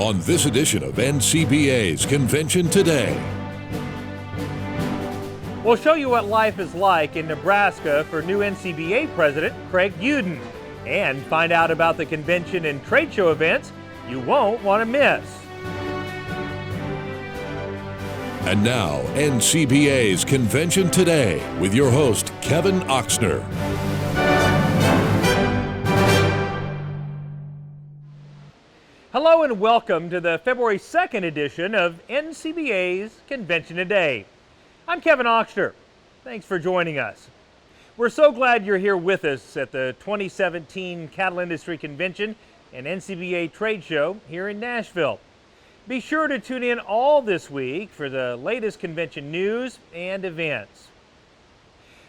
on this edition of NCBA's Convention Today. We'll show you what life is like in Nebraska for new NCBA President Craig Uden, and find out about the convention and trade show events you won't want to miss. And now, NCBA's Convention Today with your host, Kevin Oxner. Hello and welcome to the February 2nd edition of NCBA's Convention Today. I'm Kevin Oxner. Thanks for joining us. We're so glad you're here with us at the 2017 Cattle Industry Convention and NCBA Trade Show here in Nashville. Be sure to tune in all this week for the latest convention news and events.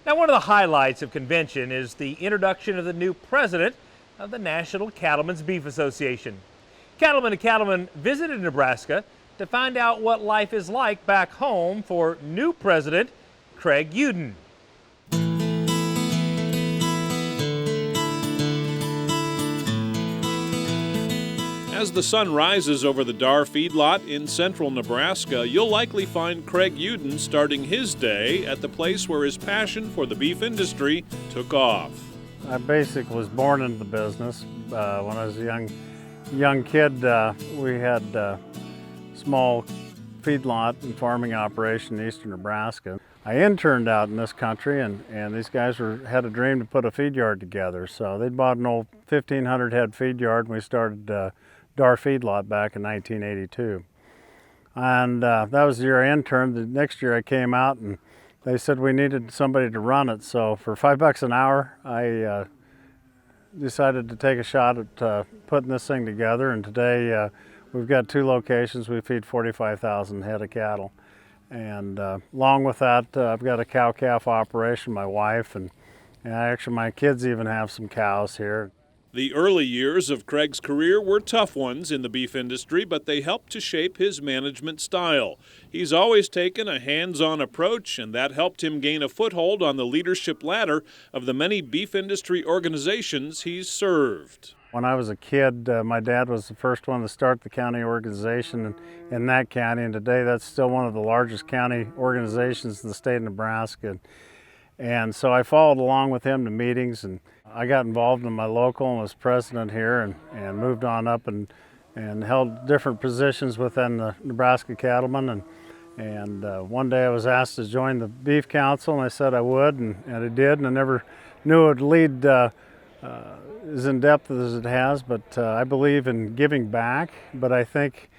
Now, one of the highlights of convention is the introduction of the new president of the National Cattlemen's Beef Association. Cattlemen and Cattlemen visited Nebraska to find out what life is like back home for new president Craig Uden. As the sun rises over the Dar feedlot in central Nebraska, you'll likely find Craig Uden starting his day at the place where his passion for the beef industry took off. I basically was born into the business. When I was a young kid, we had a small feedlot and farming operation in eastern Nebraska. I interned out in this country, and these guys had a dream to put a feed yard together. So they bought an old 1,500 head feed yard, and we started Dar feedlot back in 1982. And that was the year I interned. The next year I came out and they said we needed somebody to run it. So for $5 an hour, I decided to take a shot at putting this thing together. And today we've got 2 locations. We feed 45,000 head of cattle. And along with that, I've got a cow-calf operation, my wife, and actually my kids even have some cows here. The early years of Craig's career were tough ones in the beef industry, but they helped to shape his management style. He's always taken a hands-on approach, and that helped him gain a foothold on the leadership ladder of the many beef industry organizations he's served. When I was a kid, my dad was the first one to start the county organization in that county, and today that's still one of the largest county organizations in the state of Nebraska. And so I followed along with him to meetings, and I got involved in my local and was president here, and moved on up and held different positions within the Nebraska Cattlemen. And one day I was asked to join the Beef Council, and I said I would, and I did, and I never knew it would lead as in depth as it has, but I believe in giving back. But I think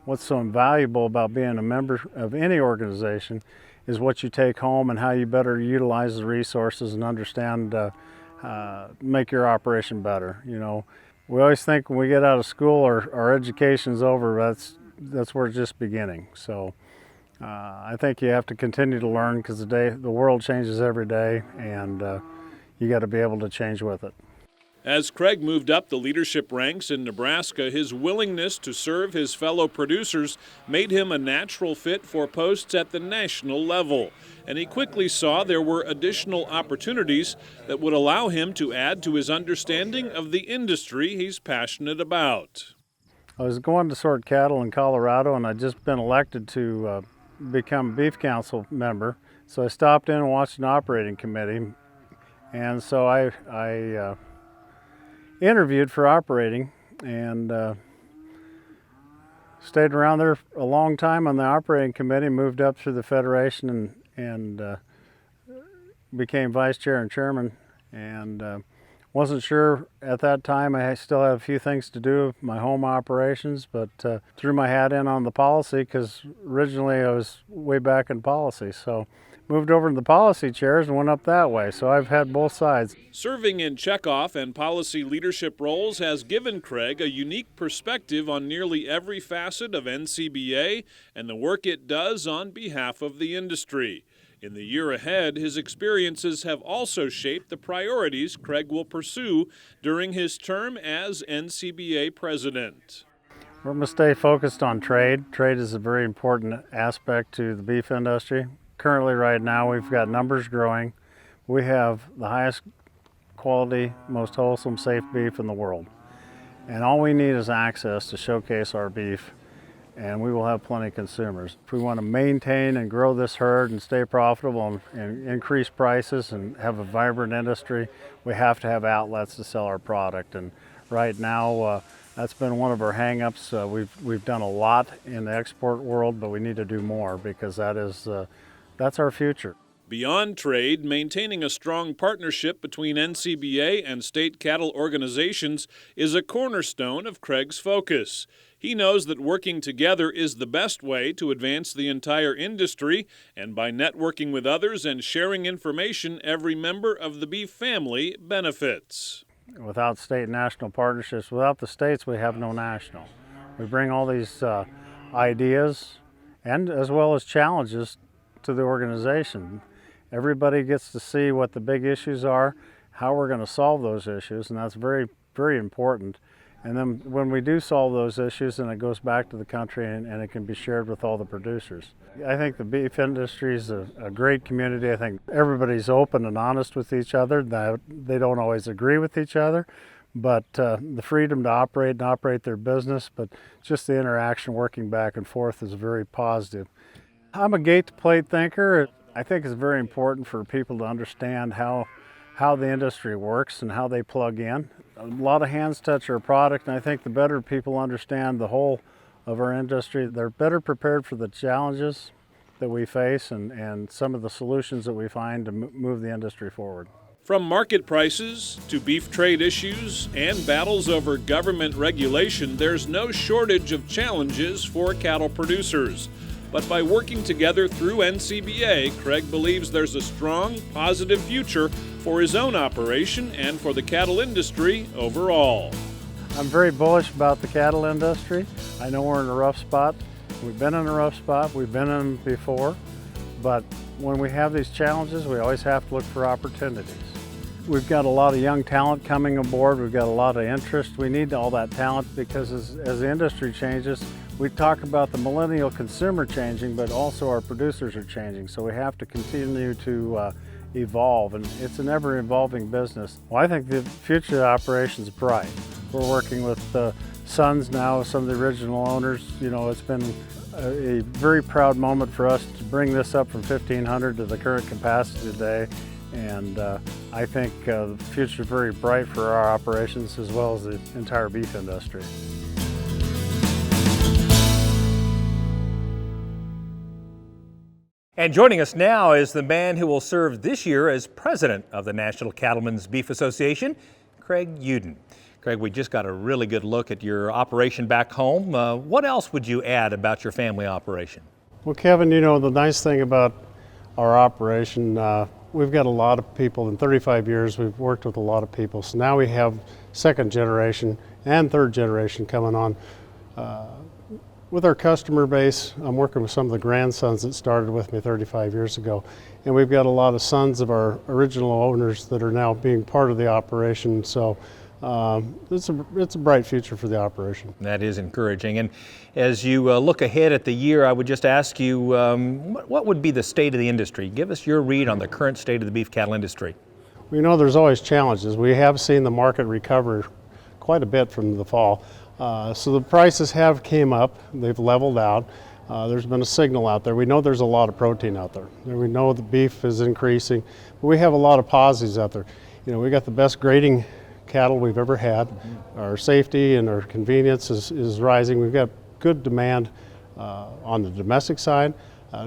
what's so invaluable about being a member of any organization is what you take home and how you better utilize the resources and understand make your operation better. You know, we always think when we get out of school our education's over, that's where it's just beginning. So I think you have to continue to learn, because the world changes every day, and you got to be able to change with it. As Craig moved up the leadership ranks in Nebraska, his willingness to serve his fellow producers made him a natural fit for posts at the national level. And he quickly saw there were additional opportunities that would allow him to add to his understanding of the industry he's passionate about. I was going to sort cattle in Colorado, and I'd just been elected to become a Beef Council member. So I stopped in and watched an operating committee. And so I interviewed for operating, and stayed around there a long time on the operating committee, moved up through the federation and became vice chair and chairman, and wasn't sure at that time. I still had a few things to do with my home operations, but threw my hat in on the policy, because originally I was way back in policy. So moved over to the policy chairs and went up that way. So I've had both sides. Serving in checkoff and policy leadership roles has given Craig a unique perspective on nearly every facet of NCBA and the work it does on behalf of the industry. In the year ahead, his experiences have also shaped the priorities Craig will pursue during his term as NCBA president. We're going to stay focused on trade. Trade is a very important aspect to the beef industry. Currently, right now, we've got numbers growing. We have the highest quality, most wholesome, safe beef in the world. And all we need is access to showcase our beef, and we will have plenty of consumers. If we want to maintain and grow this herd and stay profitable and increase prices and have a vibrant industry, we have to have outlets to sell our product. And right now, that's been one of our hang-ups. We've done a lot in the export world, but we need to do more because that's our future. Beyond trade, maintaining a strong partnership between NCBA and state cattle organizations is a cornerstone of Craig's focus. He knows that working together is the best way to advance the entire industry, and by networking with others and sharing information, every member of the beef family benefits. Without state and national partnerships, without the states, we have no national. We bring all these ideas and as well as challenges to the organization. Everybody gets to see what the big issues are, how we're going to solve those issues, and that's very, very important. And then when we do solve those issues, then it goes back to the country and it can be shared with all the producers. I think the beef industry is a great community. I think everybody's open and honest with each other. They don't always agree with each other, but the freedom to operate their business, but just the interaction working back and forth is very positive. I'm a gate-to-plate thinker. I think it's very important for people to understand how the industry works and how they plug in. A lot of hands touch our product, and I think the better people understand the whole of our industry, they're better prepared for the challenges that we face and some of the solutions that we find to move the industry forward. From market prices to beef trade issues and battles over government regulation, there's no shortage of challenges for cattle producers. But by working together through NCBA, Craig believes there's a strong, positive future for his own operation and for the cattle industry overall. I'm very bullish about the cattle industry. I know we're in a rough spot. We've been in a rough spot. We've been in before. But when we have these challenges, we always have to look for opportunities. We've got a lot of young talent coming aboard. We've got a lot of interest. We need all that talent because as the industry changes, we talk about the millennial consumer changing, but also our producers are changing. So we have to continue to evolve, and it's an ever-evolving business. Well, I think the future of the operation is bright. We're working with sons now, some of the original owners. You know, it's been a very proud moment for us to bring this up from 1,500 to the current capacity today. And I think the future is very bright for our operations as well as the entire beef industry. And joining us now is the man who will serve this year as president of the National Cattlemen's Beef Association, Craig Uden. Craig, we just got a really good look at your operation back home. What else would you add about your family operation? Well, Kevin, you know, the nice thing about our operation, we've got a lot of people. In 35 years, we've worked with a lot of people. So now we have second generation and third generation coming on. With our customer base, I'm working with some of the grandsons that started with me 35 years ago. And we've got a lot of sons of our original owners that are now being part of the operation. So it's a bright future for the operation. That is encouraging. And as you look ahead at the year, I would just ask you, what would be the state of the industry? Give us your read on the current state of the beef cattle industry. We know there's always challenges. We have seen the market recover quite a bit from the fall. So the prices have came up, they've leveled out. There's been a signal out there. We know there's a lot of protein out there. We know the beef is increasing, but we have a lot of positives out there. You know, we got the best grading cattle we've ever had. Our safety and our convenience is rising. We've got good demand on the domestic side.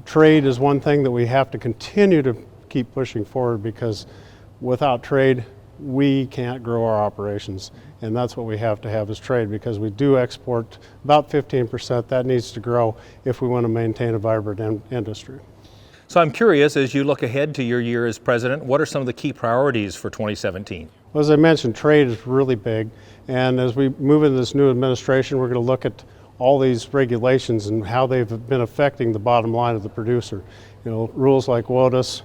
Trade is one thing that we have to continue to keep pushing forward because without trade, we can't grow our operations. And that's what we have to have is trade because we do export about 15%. That needs to grow if we want to maintain a vibrant industry. So I'm curious, as you look ahead to your year as president, what are some of the key priorities for 2017? Well, as I mentioned, trade is really big. And as we move into this new administration, we're going to look at all these regulations and how they've been affecting the bottom line of the producer. You know, rules like WOTUS,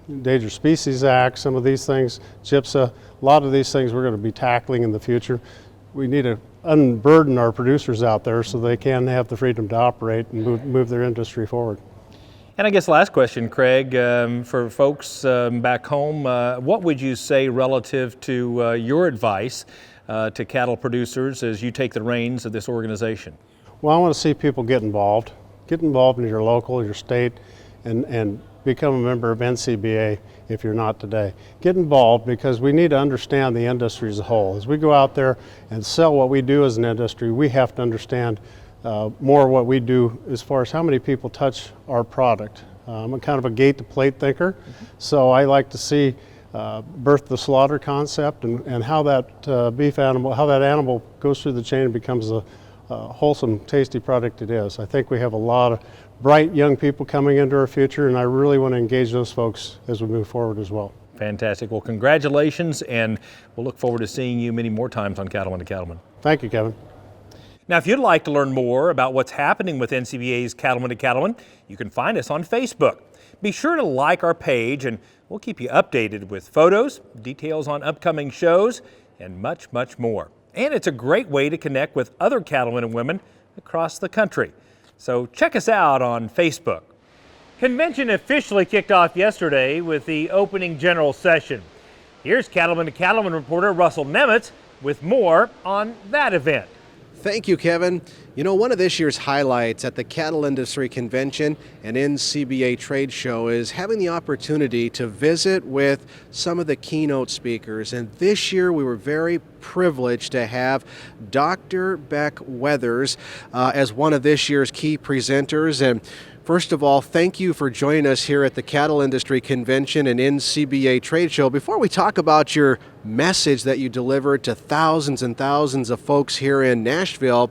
Endangered Species Act, some of these things, GIPSA, a lot of these things we're going to be tackling in the future. We need to unburden our producers out there so they can have the freedom to operate and move their industry forward. And I guess last question, Craig, for folks back home, what would you say relative to your advice to cattle producers as you take the reins of this organization? Well, I want to see people get involved. Get involved in your local, your state, and become a member of NCBA if you're not today. Get involved because we need to understand the industry as a whole. As we go out there and sell what we do as an industry, we have to understand more what we do as far as how many people touch our product. I'm kind of a gate to plate thinker, so I like to see birth the slaughter concept and how that beef animal, how that animal goes through the chain and becomes a wholesome, tasty product it is. I think we have a lot of bright young people coming into our future, and I really want to engage those folks as we move forward as well. Fantastic. Well, congratulations, and we'll look forward to seeing you many more times on Cattlemen to Cattlemen. Thank you, Kevin. Now, if you'd like to learn more about what's happening with NCBA's Cattlemen to Cattlemen, you can find us on Facebook. Be sure to like our page, and we'll keep you updated with photos, details on upcoming shows, and much, much more. And it's a great way to connect with other cattlemen and women across the country. So check us out on Facebook. Convention officially kicked off yesterday with the opening general session. Here's Cattlemen to Cattlemen reporter Russell Nemitz with more on that event. Thank you, Kevin. You know, one of this year's highlights at the Cattle Industry Convention and NCBA trade show is having the opportunity to visit with some of the keynote speakers. And this year we were very privileged to have Dr. Beck Weathers as one of this year's key presenters. And first of all, thank you for joining us here at the Cattle Industry Convention and NCBA trade show. Before we talk about your message that you delivered to thousands and thousands of folks here in Nashville,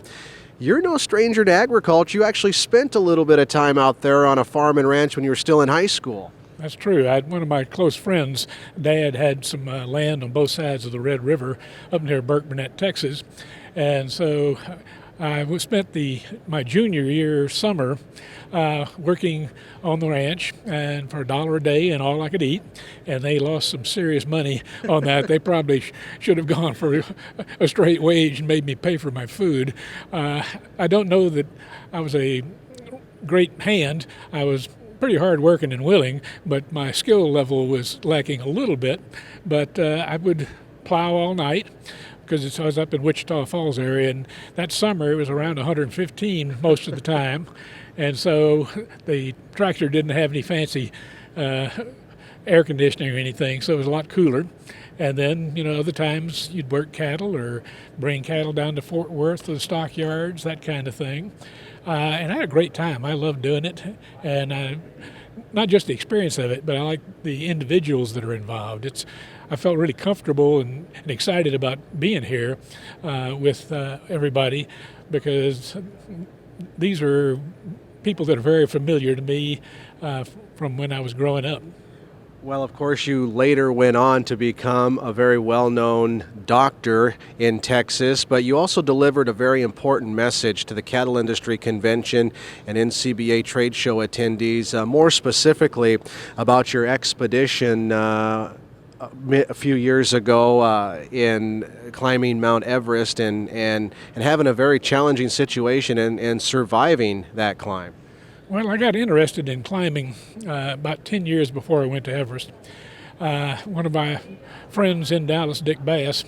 you're no stranger to agriculture. You actually spent a little bit of time out there on a farm and ranch when you were still in high school. That's true. One of my close friends, Dad, had some land on both sides of the Red River up near Burke-Burnett, Texas. And so I spent my junior year summer working on the ranch and for $1 a day and all I could eat. And they lost some serious money on that. They probably should have gone for a straight wage and made me pay for my food. I don't know that I was a great hand. I was pretty hard working and willing, but my skill level was lacking a little bit. But I would plow all night, because I was up in Wichita Falls area, and that summer it was around 115 most of the time, and so the tractor didn't have any fancy air conditioning or anything, so it was a lot cooler. And then, other times you'd work cattle or bring cattle down to Fort Worth to the stockyards, that kind of thing. And I had a great time. I loved doing it, and not just the experience of it, but I like the individuals that are involved. I felt really comfortable and excited about being here with everybody, because these are people that are very familiar to me from when I was growing up. Well, of course, you later went on to become a very well-known doctor in Texas, but you also delivered a very important message to the Cattle Industry Convention and NCBA trade show attendees, more specifically about your expedition a few years ago in climbing Mount Everest and having a very challenging situation and surviving that climb. Well, I got interested in climbing about 10 years before I went to Everest. One of my friends in Dallas, Dick Bass,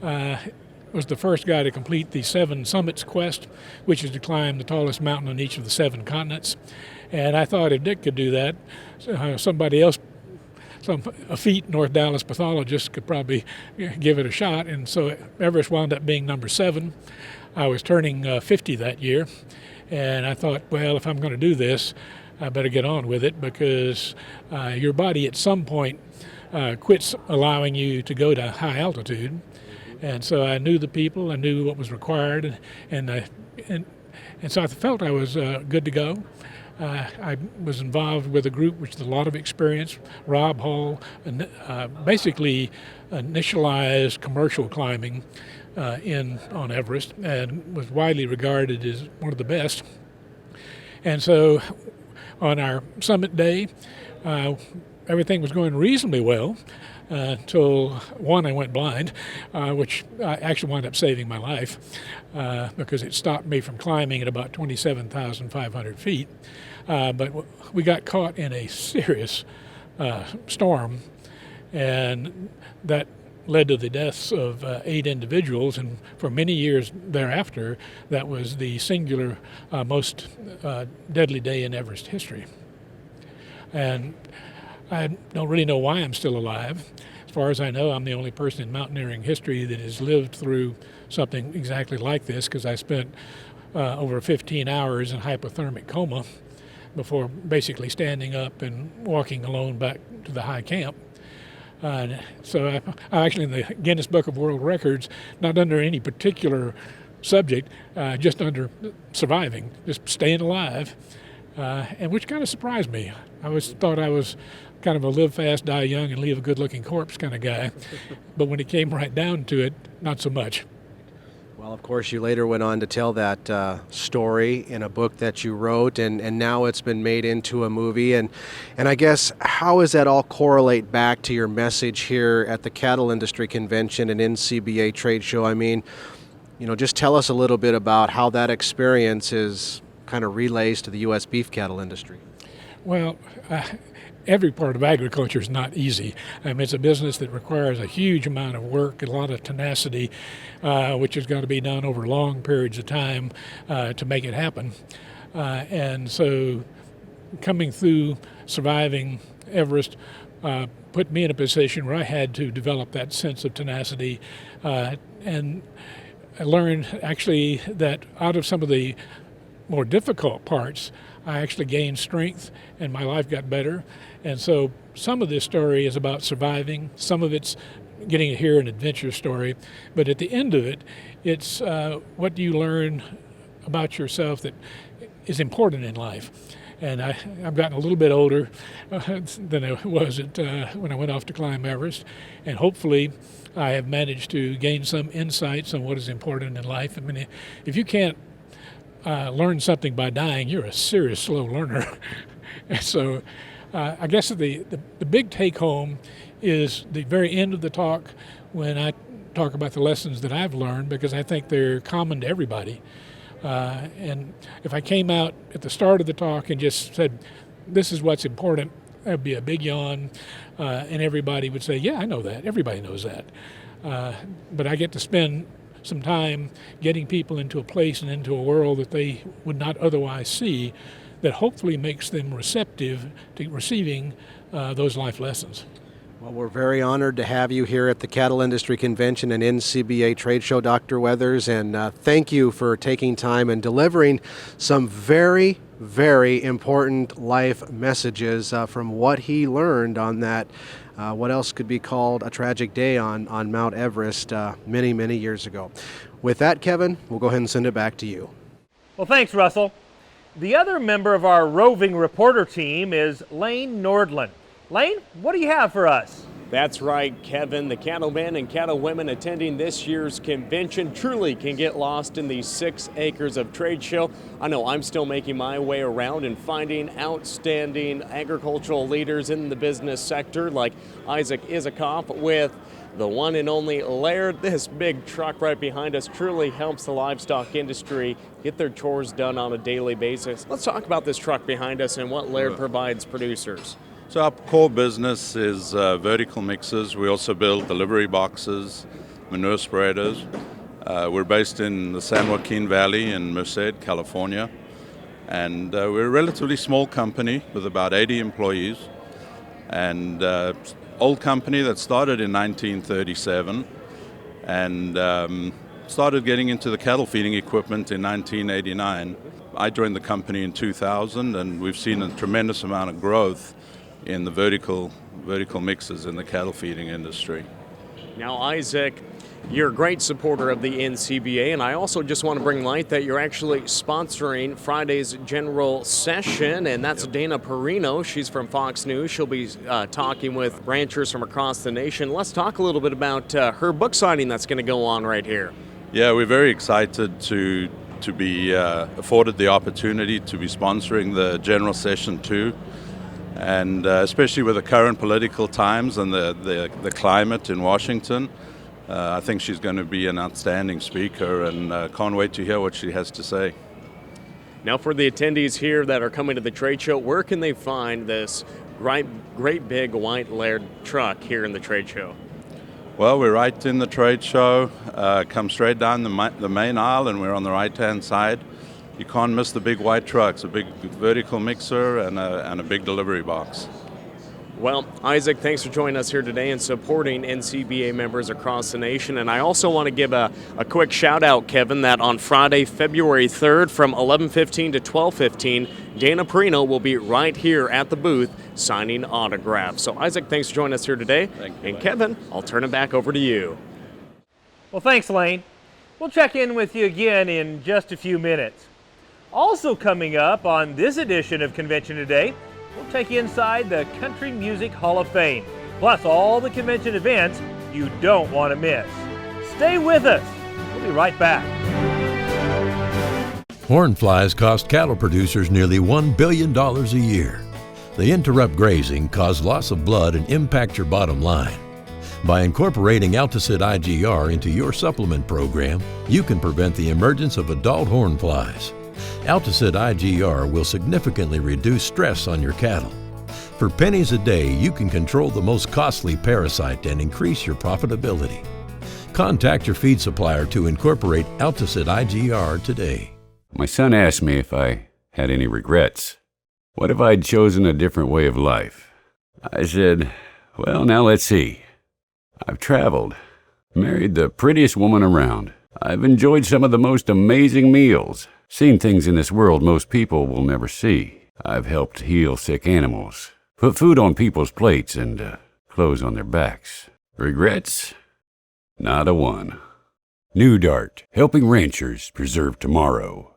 was the first guy to complete the 7 Summits quest, which is to climb the tallest mountain on each of the 7 continents. And I thought if Dick could do that, somebody else, a feet North Dallas pathologist, could probably give it a shot. And so Everest wound up being number 7. I was turning 50 that year. And I thought, well, if I'm going to do this, I better get on with it, because your body at some point quits allowing you to go to high altitude. And so I knew the people, I knew what was required, and so I felt I was good to go. I was involved with a group which had a lot of experience. Rob Hall basically initialized commercial climbing on Everest, and was widely regarded as one of the best. And so on our summit day, everything was going reasonably well until I went blind, which actually wound up saving my life because it stopped me from climbing at about 27,500 feet. But we got caught in a serious storm, and that led to the deaths of 8 individuals, and for many years thereafter, that was the singular most deadly day in Everest history. And I don't really know why I'm still alive. As far as I know, I'm the only person in mountaineering history that has lived through something exactly like this, because I spent over 15 hours in hypothermic coma before basically standing up and walking alone back to the high camp. So I'm actually in the Guinness Book of World Records, not under any particular subject, just under surviving, just staying alive, and which kind of surprised me. I always thought I was kind of a live fast, die young, and leave a good-looking corpse kind of guy, but when it came right down to it, not so much. Well, of course, you later went on to tell that story in a book that you wrote, and now it's been made into a movie. And I guess, how does that all correlate back to your message here at the Cattle Industry Convention and NCBA trade show? I mean, just tell us a little bit about how that experience is kind of relays to the U.S. beef cattle industry. Well, every part of agriculture is not easy. It's a business that requires a huge amount of work, a lot of tenacity, which has got to be done over long periods of time to make it happen. And so coming through, surviving Everest, put me in a position where I had to develop that sense of tenacity. And I learned actually that out of some of the more difficult parts, I actually gained strength and my life got better. And so some of this story is about surviving, some of it's getting to hear an adventure story, but at the end of it, it's what do you learn about yourself that is important in life. And I've gotten a little bit older than I was when I went off to climb Everest, and hopefully I have managed to gain some insights on what is important in life. I mean, if you can't learn something by dying, you're a serious slow learner. And so I guess the big take home is the very end of the talk when I talk about the lessons that I've learned, because I think they're common to everybody. And if I came out at the start of the talk and just said, this is what's important, that'd be a big yawn, and everybody would say, yeah, I know that. Everybody knows that. But I get to spend some time getting people into a place and into a world that they would not otherwise see, that hopefully makes them receptive to receiving those life lessons. Well, we're very honored to have you here at the Cattle Industry Convention and NCBA Trade Show, Dr. Weathers, and thank you for taking time and delivering some very, very important life messages from what he learned on that, what else could be called a tragic day on Mount Everest many, many years ago. With that, Kevin, we'll go ahead and send it back to you. Well, thanks, Russell. The other member of our roving reporter team is Lane Nordland. Lane, what do you have for us? That's right, Kevin. The cattlemen and cattlewomen attending this year's convention truly can get lost in these 6 acres of trade show. I know I'm still making my way around and finding outstanding agricultural leaders in the business sector like Isaac Isikoff with the one and only Laird. This big truck right behind us truly helps the livestock industry get their chores done on a daily basis. Let's talk about this truck behind us and what Laird provides producers. So our core business is vertical mixers. We also build delivery boxes, manure spreaders. We're based in the San Joaquin Valley in Merced, California. And we're a relatively small company with about 80 employees. And old company that started in 1937 and started getting into the cattle feeding equipment in 1989. I joined the company in 2000, and we've seen a tremendous amount of growth in the vertical mixes in the cattle feeding industry. Now, Isaac, you're a great supporter of the NCBA, and I also just want to bring light that you're actually sponsoring Friday's general session, and that's Dana Perino. She's from Fox News. She'll be talking with ranchers from across the nation. Let's talk a little bit about her book signing that's going to go on right here. Yeah, we're very excited to be afforded the opportunity to be sponsoring the general session too. And especially with the current political times and the climate in Washington, I think she's going to be an outstanding speaker, and can't wait to hear what she has to say. Now, for the attendees here that are coming to the trade show, where can they find this great big white Laird truck here in the trade show? Well, we're right in the trade show. Come straight down the main aisle, and we're on the right-hand side. You can't miss the big white trucks, a big vertical mixer and a big delivery box. Well, Isaac, thanks for joining us here today and supporting NCBA members across the nation. And I also want to give a quick shout out, Kevin, that on Friday, February 3rd from 11:15 to 12:15, Dana Perino will be right here at the booth signing autographs. So, Isaac, thanks for joining us here today. Thank you, and Kevin, I'll turn it back over to you. Well, thanks, Lane. We'll check in with you again in just a few minutes. Also coming up on this edition of Convention Today, we'll take you inside the Country Music Hall of Fame, plus all the convention events you don't want to miss. Stay with us. We'll be right back. Horn flies cost cattle producers nearly $1 billion a year. They interrupt grazing, cause loss of blood, and impact your bottom line. By incorporating Alticid IGR into your supplement program, you can prevent the emergence of adult horn flies. Alticid IGR will significantly reduce stress on your cattle. For pennies a day, you can control the most costly parasite and increase your profitability. Contact your feed supplier to incorporate Alticid IGR today. My son asked me if I had any regrets. What if I'd chosen a different way of life? I said, well, now let's see. I've traveled, married the prettiest woman around. I've enjoyed some of the most amazing meals, seen things in this world most people will never see. I've helped heal sick animals, put food on people's plates, and clothes on their backs. Regrets? Not a one. New Dart, helping ranchers preserve tomorrow.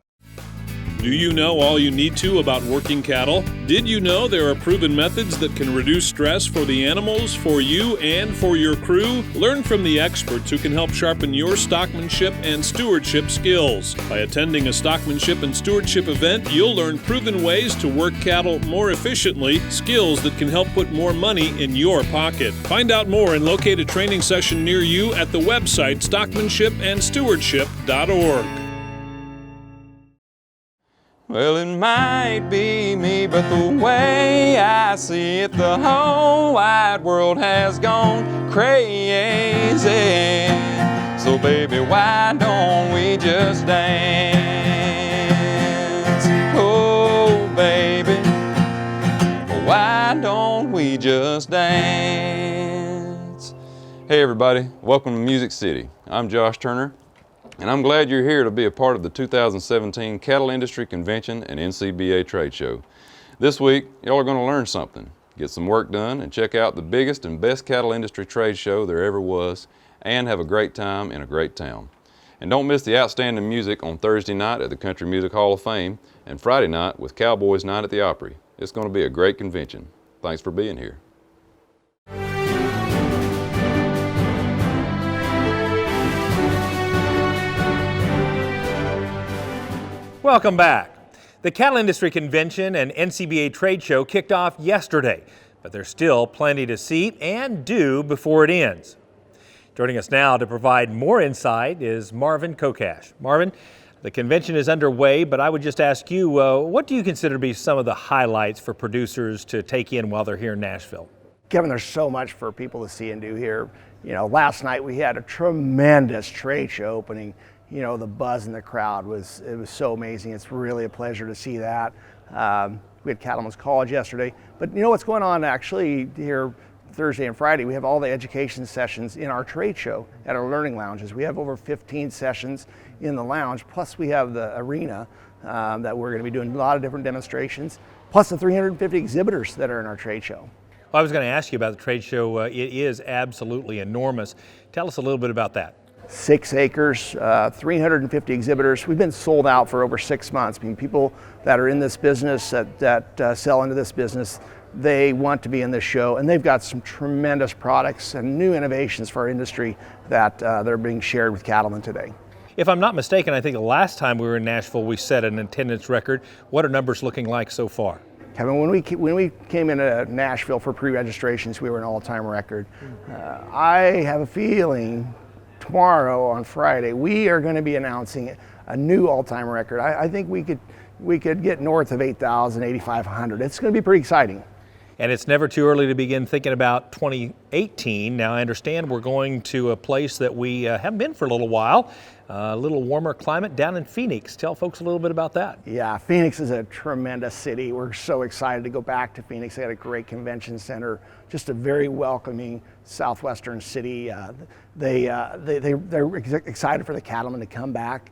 Do you know all you need to about working cattle? Did you know there are proven methods that can reduce stress for the animals, for you, and for your crew? Learn from the experts who can help sharpen your stockmanship and stewardship skills. By attending a stockmanship and stewardship event, you'll learn proven ways to work cattle more efficiently, skills that can help put more money in your pocket. Find out more and locate a training session near you at the website stockmanshipandstewardship.org. Well, it might be me, but the way I see it, the whole wide world has gone crazy. So baby, why don't we just dance? Oh baby, why don't we just dance? Hey everybody, welcome to Music City. I'm Josh Turner, and I'm glad you're here to be a part of the 2017 Cattle Industry Convention and NCBA Trade Show. This week, y'all are going to learn something, get some work done, and check out the biggest and best cattle industry trade show there ever was, and have a great time in a great town. And don't miss the outstanding music on Thursday night at the Country Music Hall of Fame, and Friday night with Cowboys Night at the Opry. It's going to be a great convention. Thanks for being here. Welcome back. The Cattle Industry Convention and NCBA Trade Show kicked off yesterday, but there's still plenty to see and do before it ends. Joining us now to provide more insight is Marvin Kokash. Marvin, the convention is underway, but I would just ask you, what do you consider to be some of the highlights for producers to take in while they're here in Nashville? Kevin, there's so much for people to see and do here. You know, last night we had a tremendous trade show opening. You know, the buzz in the crowd was so amazing. It's really a pleasure to see that. We had Cattlemen's College yesterday, but you know what's going on actually here Thursday and Friday? We have all the education sessions in our trade show at our learning lounges. We have over 15 sessions in the lounge, plus we have the arena that we're going to be doing a lot of different demonstrations, plus the 350 exhibitors that are in our trade show. Well, I was going to ask you about the trade show. It is absolutely enormous. Tell us a little bit about that. 6 acres, 350 exhibitors. We've been sold out for over 6 months. I mean, people that are in this business, that sell into this business, they want to be in this show, and they've got some tremendous products and new innovations for our industry that are being shared with Cattlemen today. If I'm not mistaken, I think the last time we were in Nashville, we set an attendance record. What are numbers looking like so far? Kevin, when we came into Nashville for pre-registrations, we were an all-time record. I have a feeling tomorrow on Friday, we are going to be announcing a new all-time record. I think we could get north of 8,000, 8,500. It's going to be pretty exciting. And it's never too early to begin thinking about 2018. Now, I understand we're going to a place that we haven't been for a little while, a little warmer climate down in Phoenix. Tell folks a little bit about that. Yeah, Phoenix is a tremendous city. We're so excited to go back to Phoenix. They got a great convention center, just a very welcoming southwestern city. They're excited for the Cattlemen to come back.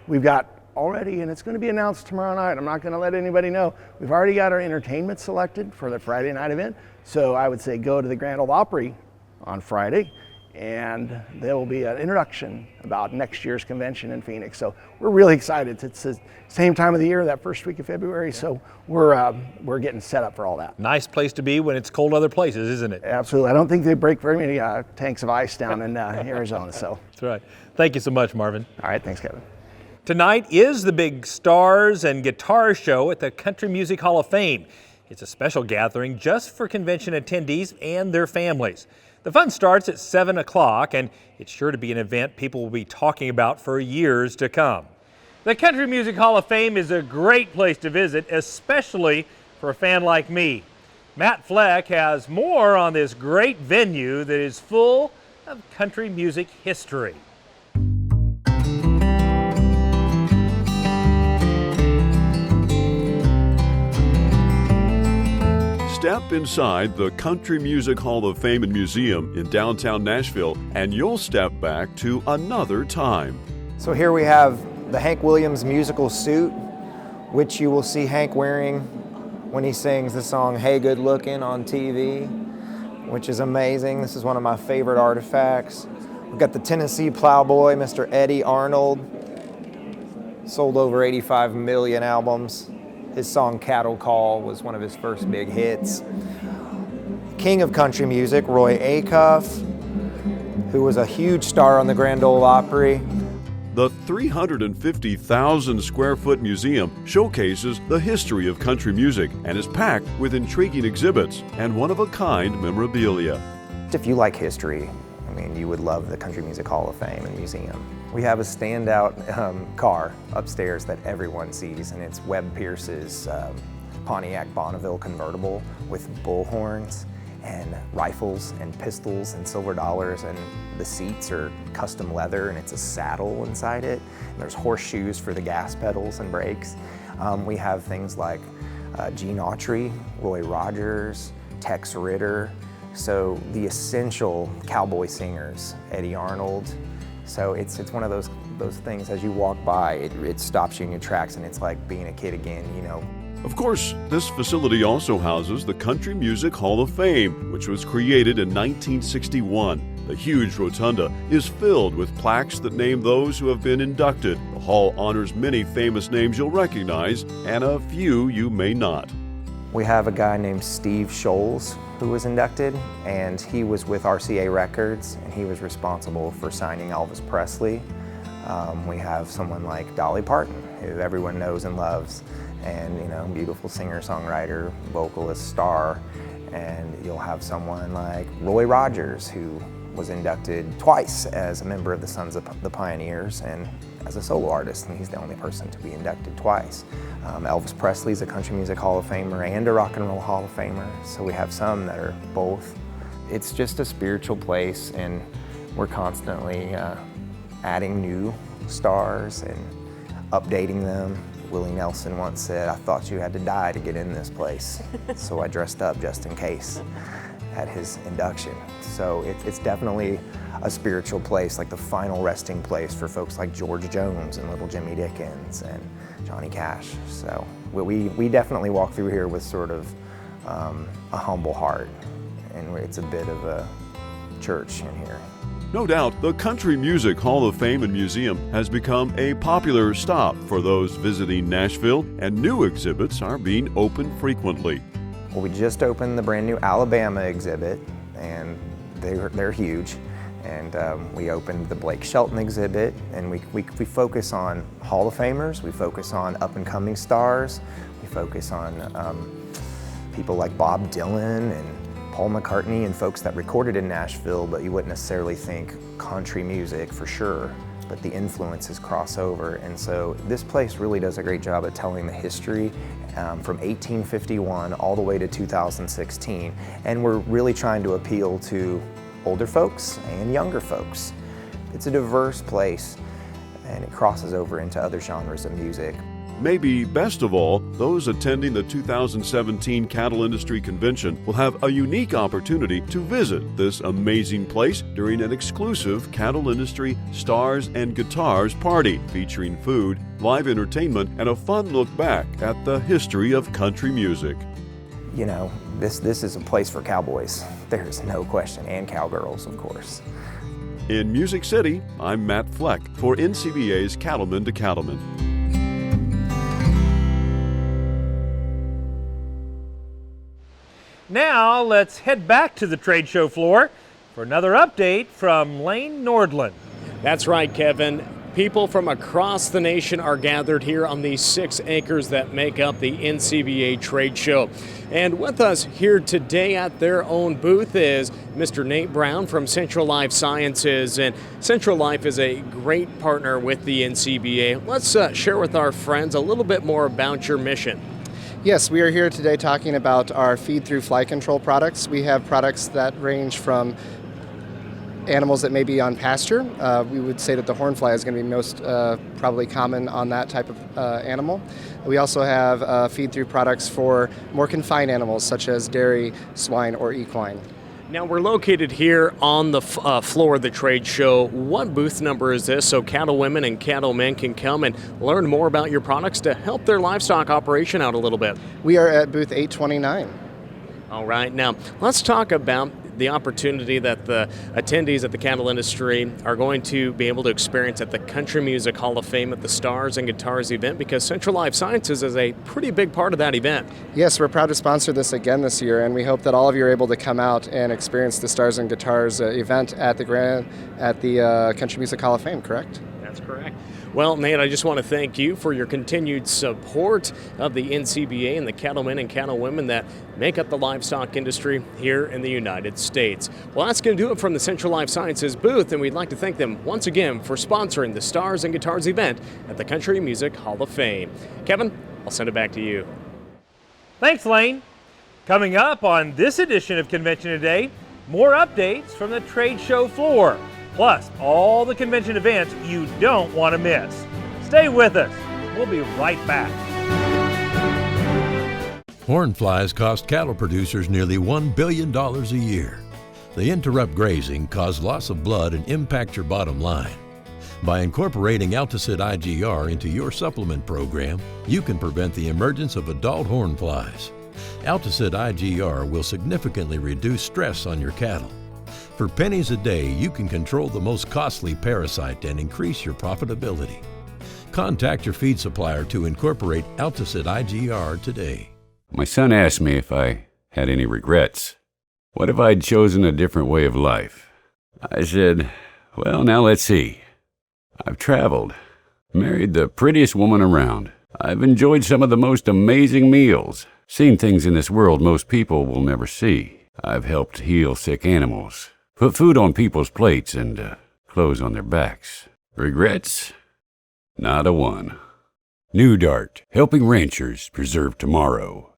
We've got already, and it's going to be announced tomorrow night. I'm not going to let anybody know. We've already got our entertainment selected for the Friday night event. So I would say go to the Grand Ole Opry on Friday, and there will be an introduction about next year's convention in Phoenix. So we're really excited. It's the same time of the year, that first week of February. So we're getting set up for all that. Nice place to be when it's cold other places, isn't it? Absolutely. I don't think they break very many tanks of ice down in Arizona. So that's right. Thank you so much, Marvin. All right. Thanks, Kevin. Tonight is the big Stars and Guitar Show at the Country Music Hall of Fame. It's a special gathering just for convention attendees and their families. The fun starts at 7 o'clock, and it's sure to be an event people will be talking about for years to come. The Country Music Hall of Fame is a great place to visit, especially for a fan like me. Matt Fleck has more on this great venue that is full of country music history. Step inside the Country Music Hall of Fame and Museum in downtown Nashville, and you'll step back to another time. So here we have the Hank Williams musical suit, which you will see Hank wearing when he sings the song Hey Good Lookin' on TV, which is amazing. This is one of my favorite artifacts. We've got the Tennessee plowboy, Mr. Eddie Arnold. Sold over 85 million albums. His song Cattle Call was one of his first big hits. King of country music, Roy Acuff, who was a huge star on the Grand Ole Opry. The 350,000 square foot museum showcases the history of country music and is packed with intriguing exhibits and one-of-a-kind memorabilia. If you like history, I mean, you would love the Country Music Hall of Fame and Museum. We have a standout car upstairs that everyone sees, and it's Webb Pierce's Pontiac Bonneville convertible with bullhorns and rifles and pistols and silver dollars, and the seats are custom leather, and it's a saddle inside it. And there's horseshoes for the gas pedals and brakes. We have things like Gene Autry, Roy Rogers, Tex Ritter, so the essential cowboy singers, Eddie Arnold. So it's one of those things, as you walk by, it stops you in your tracks, and it's like being a kid again, you know. Of course, this facility also houses the Country Music Hall of Fame, which was created in 1961. The huge rotunda is filled with plaques that name those who have been inducted. The hall honors many famous names you'll recognize and a few you may not. We have a guy named Steve Scholes who was inducted, and he was with RCA Records, and he was responsible for signing Elvis Presley. We have someone like Dolly Parton, who everyone knows and loves, and you know, beautiful singer-songwriter, vocalist, star. And you'll have someone like Roy Rogers, who was inducted twice as a member of the Sons of the Pioneers and as a solo artist, and he's the only person to be inducted twice. Elvis Presley's a Country Music Hall of Famer and a Rock and Roll Hall of Famer, so we have some that are both. It's just a spiritual place, and we're constantly adding new stars and updating them. Willie Nelson once said, "I thought you had to die to get in this place," so I dressed up just in case at his induction. So it's definitely a spiritual place, like the final resting place for folks like George Jones and Little Jimmy Dickens and Johnny Cash. So we definitely walk through here with sort of a humble heart, and it's a bit of a church in here. No doubt, the Country Music Hall of Fame and Museum has become a popular stop for those visiting Nashville, and new exhibits are being opened frequently. Well, we just opened the brand new Alabama exhibit, and they're huge. And we opened the Blake Shelton exhibit, and we focus on Hall of Famers, we focus on up-and-coming stars, we focus on people like Bob Dylan and Paul McCartney and folks that recorded in Nashville, but you wouldn't necessarily think country music for sure. but the influences cross over. And so this place really does a great job at telling the history from 1851 all the way to 2016. And we're really trying to appeal to older folks and younger folks. It's a diverse place, and it crosses over into other genres of music. Maybe best of all, those attending the 2017 Cattle Industry Convention will have a unique opportunity to visit this amazing place during an exclusive Cattle Industry Stars and Guitars party featuring food, live entertainment, and a fun look back at the history of country music. You know, this is a place for cowboys. There's no question, and cowgirls, of course. In Music City, I'm Matt Fleck for NCBA's Cattlemen to Cattlemen. Now let's head back to the trade show floor for another update from Lane Nordland. That's right, Kevin. People from across the nation are gathered here on these 6 acres that make up the NCBA trade show. And with us here today at their own booth is Mr. Nate Brown from Central Life Sciences. And Central Life is a great partner with the NCBA. Let's share with our friends a little bit more about your mission. Yes, we are here today talking about our feed-through fly control products. We have products that range from animals that may be on pasture. We would say that the hornfly is going to be most probably common on that type of animal. We also have feed-through products for more confined animals such as dairy, swine, or equine. Now we're located here on the floor of the trade show. What booth number is this so cattle women and cattlemen can come and learn more about your products to help their livestock operation out a little bit? We are at booth 829. All right, now let's talk about the opportunity that the attendees at the cattle industry are going to be able to experience at the Country Music Hall of Fame at the Stars and Guitars event, because Central Life Sciences is a pretty big part of that event. Yes, we're proud to sponsor this again this year, and we hope that all of you are able to come out and experience the Stars and Guitars event at the Country Music Hall of Fame, correct? That's correct. Well, Nate, I just want to thank you for your continued support of the NCBA and the cattlemen and cattlewomen that make up the livestock industry here in the United States. Well, that's going to do it from the Central Life Sciences booth, and we'd like to thank them once again for sponsoring the Stars and Guitars event at the Country Music Hall of Fame. Kevin, I'll send it back to you. Thanks, Lane. Coming up on this edition of Convention Today, more updates from the trade show floor. Plus, all the convention events you don't want to miss. Stay with us. We'll be right back. Hornflies cost cattle producers nearly $1 billion a year. They interrupt grazing, cause loss of blood, and impact your bottom line. By incorporating Alticid IGR into your supplement program, you can prevent the emergence of adult hornflies. Alticid IGR will significantly reduce stress on your cattle. For pennies a day, you can control the most costly parasite and increase your profitability. Contact your feed supplier to incorporate Alticid IGR today. My son asked me if I had any regrets. What if I'd chosen a different way of life? I said, well, now let's see. I've traveled, married the prettiest woman around. I've enjoyed some of the most amazing meals, seen things in this world most people will never see. I've helped heal sick animals, put food on people's plates, and clothes on their backs. Regrets? Not a one. New Dart, helping ranchers preserve tomorrow.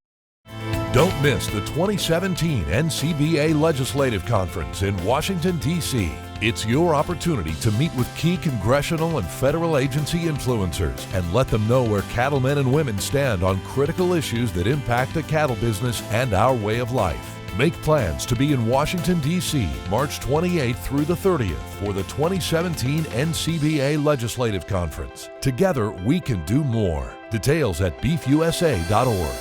Don't miss the 2017 NCBA Legislative Conference in Washington, D.C. It's your opportunity to meet with key congressional and federal agency influencers and let them know where cattlemen and women stand on critical issues that impact the cattle business and our way of life. Make plans to be in Washington, D.C. March 28th through the 30th for the 2017 NCBA Legislative Conference. Together, we can do more. Details at beefusa.org.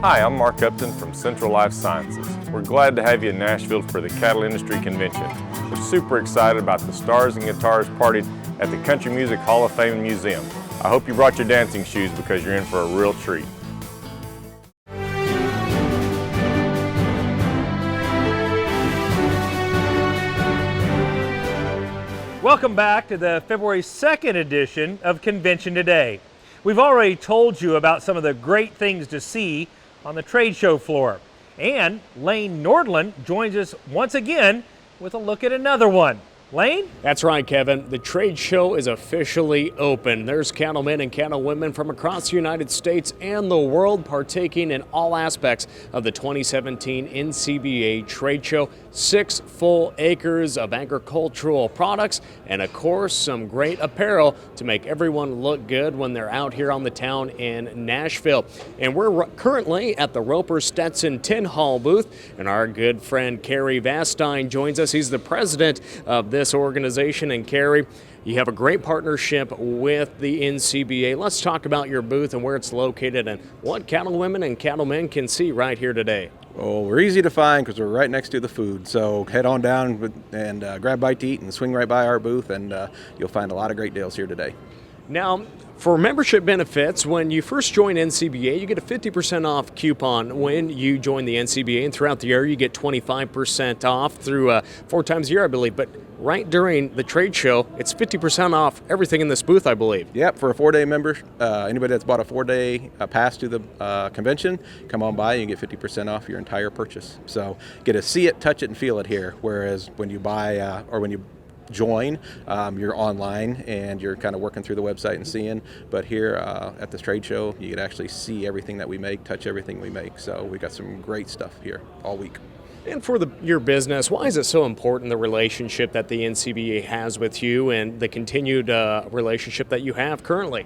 Hi, I'm Mark Upton from Central Life Sciences. We're glad to have you in Nashville for the Cattle Industry Convention. We're super excited about the Stars and Guitars party at the Country Music Hall of Fame Museum. I hope you brought your dancing shoes because you're in for a real treat. Welcome back to the February 2nd edition of Convention Today. We've already told you about some of the great things to see on the trade show floor. And Lane Nordland joins us once again with a look at another one. Lane? That's right, Kevin. The trade show is officially open. There's cattlemen and cattlewomen from across the United States and the world partaking in all aspects of the 2017 NCBA trade show. 6 full acres of agricultural products and, of course, some great apparel to make everyone look good when they're out here on the town in Nashville. And we're currently at the Roper Stetson Tin Hall booth, and our good friend Kerry Vastine joins us. He's the president of this organization. And Kerry, you have a great partnership with the NCBA. Let's talk about your booth and where it's located and what cattlewomen and cattlemen can see right here today. Well, we're easy to find because we're right next to the food. So head on down and grab a bite to eat and swing right by our booth, and you'll find a lot of great deals here today. Now, for membership benefits, when you first join NCBA, you get a 50% off coupon when you join the NCBA, and throughout the year you get 25% off through 4 times a year, I believe. But right during the trade show, it's 50% off everything in this booth, I believe. Yep, for a 4-day member, anybody that's bought a 4-day pass to the convention, come on by and you get 50% off your entire purchase. So get to see it, touch it, and feel it here. Whereas when you buy or when you join, you're online and you're kind of working through the website and seeing, but here at this trade show you can actually see everything that we make, touch everything we make. So we got some great stuff here all week. And for your business, why is it so important, the relationship that the NCBA has with you and the continued relationship that you have currently?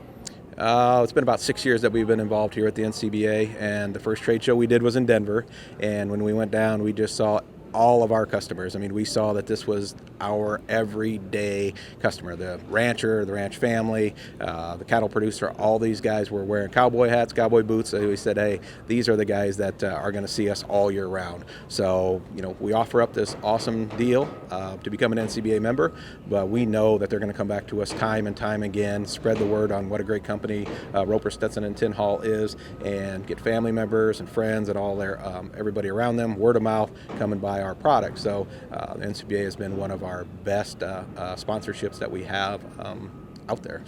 It's been about 6 years that we've been involved here at the NCBA, and the first trade show we did was in Denver, and when we went down we just saw all of our customers. I mean, we saw that this was our everyday customer, the rancher, the ranch family, the cattle producer. All these guys were wearing cowboy hats, cowboy boots. So we said, hey, these are the guys that are going to see us all year round. So, you know, we offer up this awesome deal to become an NCBA member, but we know that they're going to come back to us time and time again, spread the word on what a great company Roper, Stetson, and Tin Hall is, and get family members and friends and all their everybody around them, word of mouth, coming by our product. So NCBA has been one of our best sponsorships that we have out there.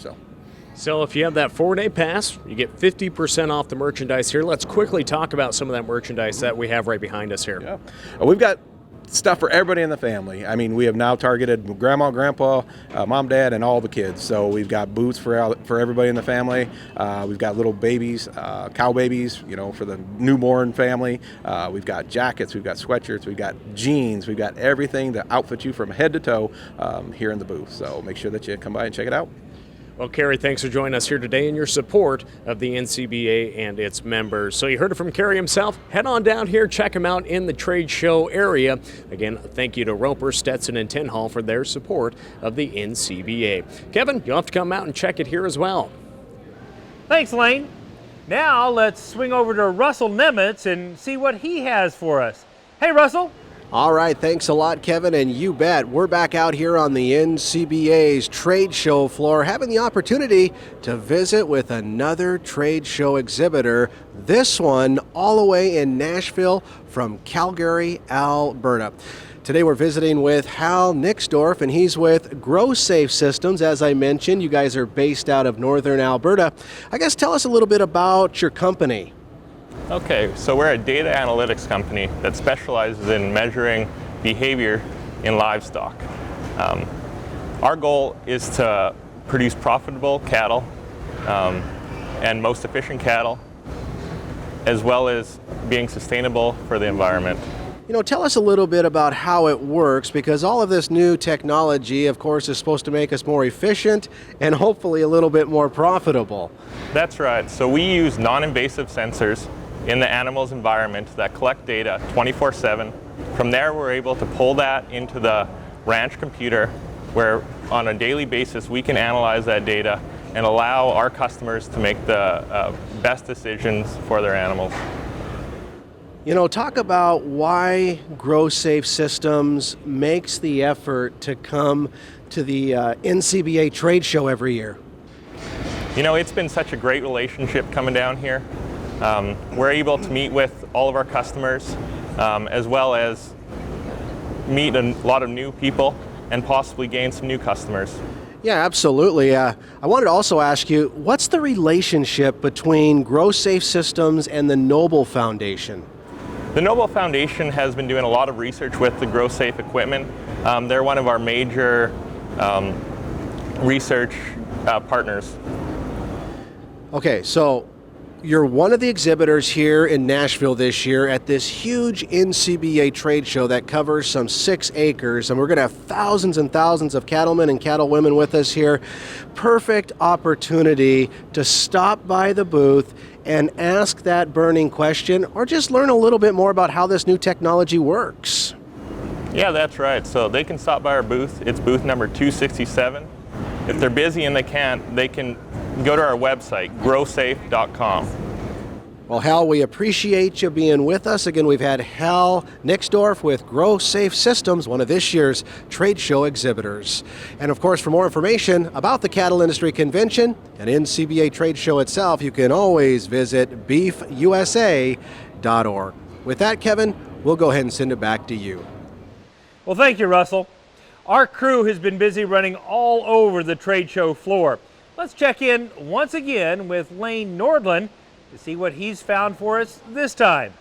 So if you have that 4-day pass, you get 50% off the merchandise here. Let's quickly talk about some of that merchandise that we have right behind us here. Yeah. We've got stuff for everybody in the family. I mean, we have now targeted grandma, grandpa, mom, dad, and all the kids. So we've got boots for everybody in the family. We've got little babies, cow babies, you know, for the newborn family. We've got jackets, we've got sweatshirts, we've got jeans, we've got everything to outfit you from head to toe here in the booth. So make sure that you come by and check it out. Well, Kerry, thanks for joining us here today and your support of the NCBA and its members. So you heard it from Kerry himself. Head on down here, check him out in the trade show area. Again, thank you to Roper, Stetson, and Tin Hall for their support of the NCBA. Kevin, you'll have to come out and check it here as well. Thanks, Lane. Now let's swing over to Russell Nemitz and see what he has for us. Hey, Russell. All right, thanks a lot, Kevin, and you bet. We're back out here on the NCBA's trade show floor, having the opportunity to visit with another trade show exhibitor, this one all the way in Nashville from Calgary, Alberta. Today we're visiting with Hal Nixdorf, and he's with GrowSafe Systems. As I mentioned, you guys are based out of northern Alberta. I guess tell us a little bit about your company. Okay, so we're a data analytics company that specializes in measuring behavior in livestock. Our goal is to produce profitable cattle and most efficient cattle, as well as being sustainable for the environment. You know, tell us a little bit about how it works, because all of this new technology, of course, is supposed to make us more efficient and hopefully a little bit more profitable. That's right. So we use non-invasive sensors in the animal's environment that collect data 24/7. From there, we're able to pull that into the ranch computer, where on a daily basis we can analyze that data and allow our customers to make the best decisions for their animals. You know, talk about why GrowSafe Systems makes the effort to come to the NCBA trade show every year. You know, it's been such a great relationship coming down here. We're able to meet with all of our customers, as well as meet a lot of new people and possibly gain some new customers. Yeah, absolutely. I wanted to also ask you, what's the relationship between GrowSafe Systems and the Noble Foundation? The Noble Foundation has been doing a lot of research with the GrowSafe equipment. They're one of our major research partners. Okay, so you're one of the exhibitors here in Nashville this year at this huge NCBA trade show that covers some 6 acres, and we're going to have thousands and thousands of cattlemen and cattlewomen with us here. Perfect opportunity to stop by the booth and ask that burning question, or just learn a little bit more about how this new technology works. Yeah, that's right. So they can stop by our booth. It's booth number 267. If they're busy and they can't, they can go to our website, growsafe.com. Well, Hal, we appreciate you being with us. Again, we've had Hal Nixdorf with Grow Safe Systems, one of this year's trade show exhibitors. And of course, for more information about the Cattle Industry Convention and NCBA trade show itself, you can always visit beefusa.org. With that, Kevin, we'll go ahead and send it back to you. Well, thank you, Russell. Our crew has been busy running all over the trade show floor. Let's check in once again with Lane Nordland to see what he's found for us this time.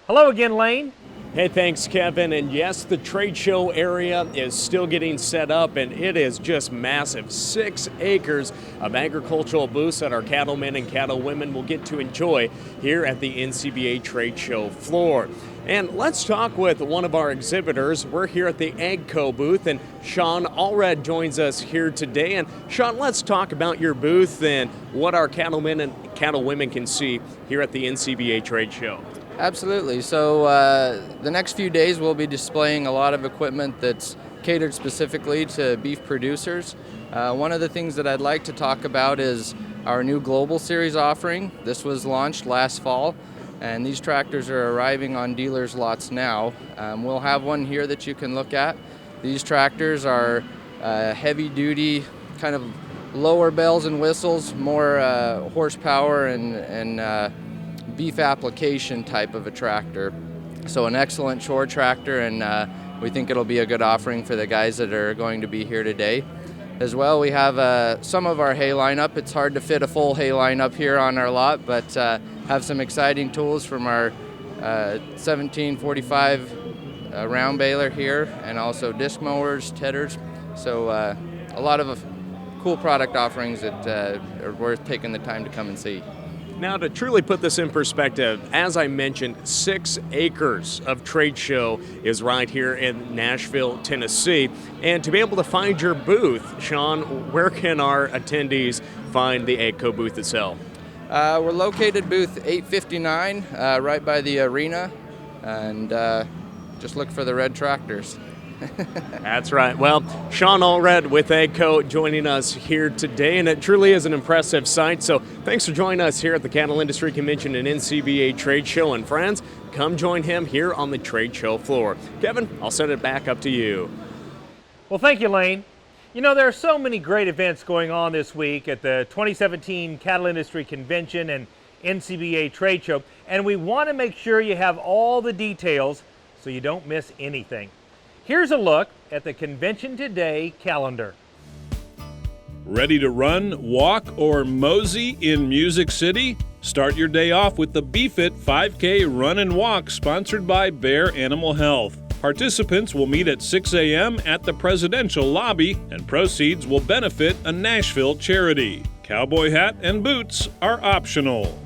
Hello again, Lane. Hey, thanks, Kevin. And yes, the trade show area is still getting set up, and it is just massive. 6 acres of agricultural booths that our cattlemen and cattlewomen will get to enjoy here at the NCBA trade show floor. And let's talk with one of our exhibitors. We're here at the AGCO booth, and Sean Allred joins us here today. And Sean, let's talk about your booth and what our cattlemen and cattlewomen can see here at the NCBA trade show. Absolutely. So the next few days we'll be displaying a lot of equipment that's catered specifically to beef producers. One of the things that I'd like to talk about is our new Global Series offering. This was launched last fall, and these tractors are arriving on dealers' lots now. We'll have one here that you can look at. These tractors are heavy-duty, kind of lower bells and whistles, more horsepower and beef application type of a tractor. So an excellent chore tractor, and we think it'll be a good offering for the guys that are going to be here today. As well, we have some of our hay lineup. It's hard to fit a full hay lineup here on our lot, but have some exciting tools from our 1745 round baler here, and also disc mowers, tedders. So a lot of cool product offerings that are worth taking the time to come and see. Now, to truly put this in perspective, as I mentioned, 6 acres of trade show is right here in Nashville, Tennessee. And to be able to find your booth, Sean, where can our attendees find the AGCO booth itself? We're located booth 859, right by the arena, and just look for the red tractors. That's right. Well, Sean Allred with AGCO joining us here today, and it truly is an impressive sight. So thanks for joining us here at the Cattle Industry Convention and NCBA Trade Show. And friends, come join him here on the trade show floor. Kevin, I'll send it back up to you. Well, thank you, Lane. You know, there are so many great events going on this week at the 2017 Cattle Industry Convention and NCBA Trade Show, and we want to make sure you have all the details so you don't miss anything. Here's a look at the Convention Today calendar. Ready to run, walk, or mosey in Music City? Start your day off with the BeFit 5K Run and Walk sponsored by Bear Animal Health. Participants will meet at 6 a.m. at the Presidential Lobby, and proceeds will benefit a Nashville charity. Cowboy hat and boots are optional.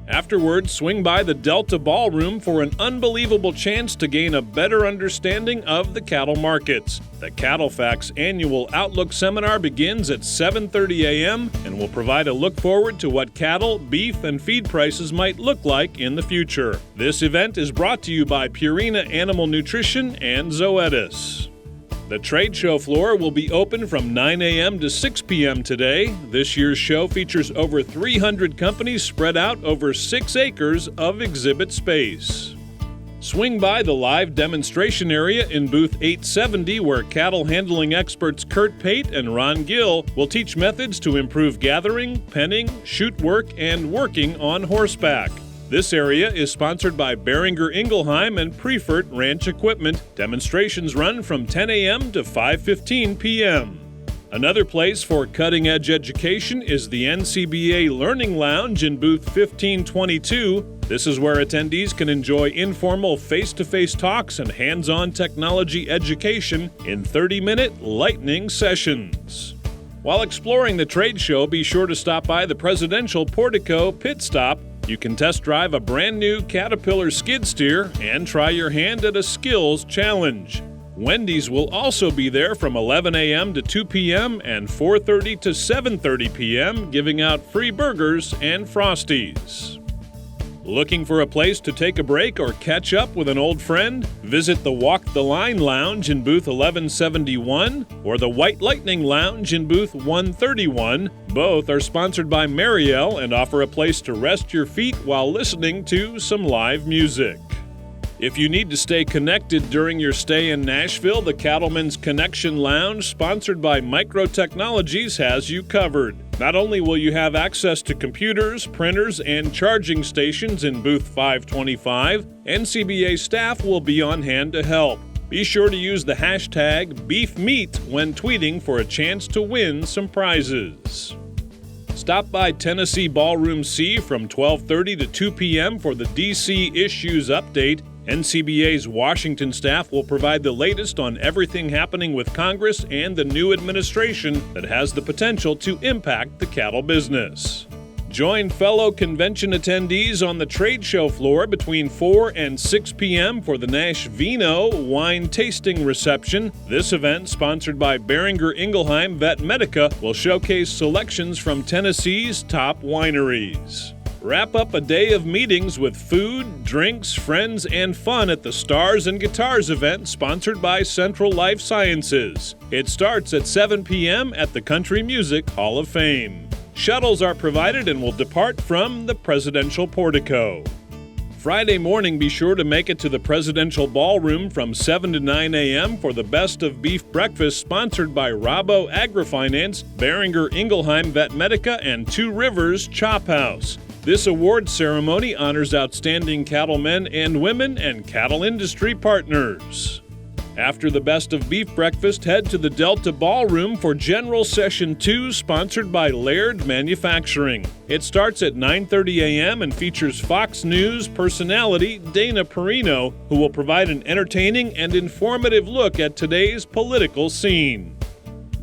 Afterwards, swing by the Delta Ballroom for an unbelievable chance to gain a better understanding of the cattle markets. The Cattle Facts Annual Outlook Seminar begins at 7:30 a.m. and will provide a look forward to what cattle, beef, and feed prices might look like in the future. This event is brought to you by Purina Animal Nutrition and Zoetis. The trade show floor will be open from 9 a.m. to 6 p.m. today. This year's show features over 300 companies spread out over 6 acres of exhibit space. Swing by the live demonstration area in booth 870, where cattle handling experts Kurt Pate and Ron Gill will teach methods to improve gathering, penning, chute work, and working on horseback. This area is sponsored by Behringer Ingelheim and Prefert Ranch Equipment. Demonstrations run from 10 a.m. to 5:15 p.m. Another place for cutting-edge education is the NCBA Learning Lounge in booth 1522. This is where attendees can enjoy informal face-to-face talks and hands-on technology education in 30-minute lightning sessions. While exploring the trade show, be sure to stop by the Presidential Portico Pit Stop. You can test drive a brand new Caterpillar skid steer and try your hand at a skills challenge. Wendy's will also be there from 11 a.m. to 2 p.m. and 4:30 to 7:30 p.m., giving out free burgers and Frosties. Looking for a place to take a break or catch up with an old friend? Visit the Walk the Line Lounge in booth 1171 or the White Lightning Lounge in booth 131. Both are sponsored by Mariel and offer a place to rest your feet while listening to some live music. If you need to stay connected during your stay in Nashville, the Cattlemen's Connection Lounge, sponsored by Micro Technologies, has you covered. Not only will you have access to computers, printers, and charging stations in booth 525, NCBA staff will be on hand to help. Be sure to use the hashtag BeefMeat when tweeting for a chance to win some prizes. Stop by Tennessee Ballroom C from 12:30 to 2 p.m. for the DC Issues Update. NCBA's Washington staff will provide the latest on everything happening with Congress and the new administration that has the potential to impact the cattle business. Join fellow convention attendees on the trade show floor between 4 and 6 p.m. for the Nashville wine tasting reception. This event, sponsored by Boehringer Ingelheim Vet Medica, will showcase selections from Tennessee's top wineries. Wrap up a day of meetings with food, drinks, friends, and fun at the Stars and Guitars event sponsored by Central Life Sciences. It starts at 7 p.m. at the Country Music Hall of Fame. Shuttles are provided and will depart from the Presidential Portico. Friday morning, be sure to make it to the Presidential Ballroom from 7 to 9 a.m. for the Best of Beef breakfast sponsored by Rabo Agrifinance, Boehringer Ingelheim Vet Medica, and Two Rivers Chop House. This award ceremony honors outstanding cattlemen and women and cattle industry partners. After the Best of Beef breakfast, head to the Delta Ballroom for General Session 2, sponsored by Laird Manufacturing. It starts at 9:30 a.m. and features Fox News personality Dana Perino, who will provide an entertaining and informative look at today's political scene.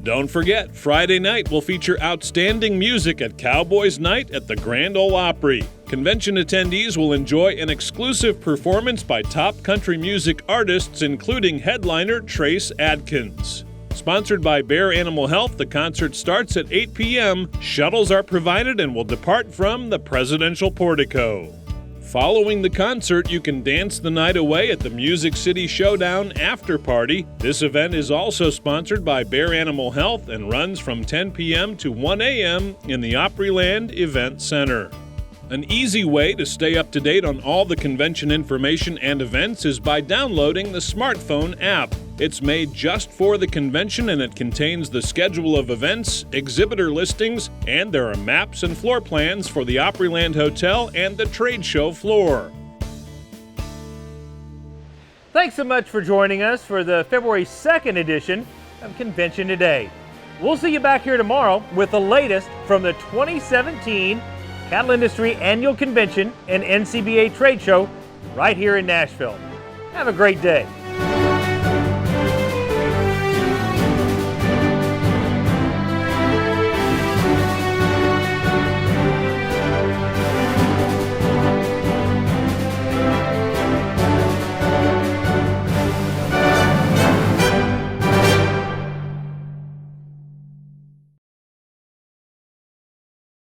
Don't forget, Friday night will feature outstanding music at Cowboys Night at the Grand Ole Opry. Convention attendees will enjoy an exclusive performance by top country music artists, including headliner Trace Adkins. Sponsored by Bear Animal Health, the concert starts at 8 p.m. Shuttles are provided and will depart from the Presidential Portico. Following the concert, you can dance the night away at the Music City Showdown After Party. This event is also sponsored by Bear Animal Health and runs from 10 p.m. to 1 a.m. in the Opryland Event Center. An easy way to stay up to date on all the convention information and events is by downloading the smartphone app. It's made just for the convention and it contains the schedule of events, exhibitor listings, and there are maps and floor plans for the Opryland Hotel and the trade show floor. Thanks so much for joining us for the February 2nd edition of Convention Today. We'll see you back here tomorrow with the latest from the 2017 Cattle Industry Annual Convention and NCBA Trade Show right here in Nashville. Have a great day.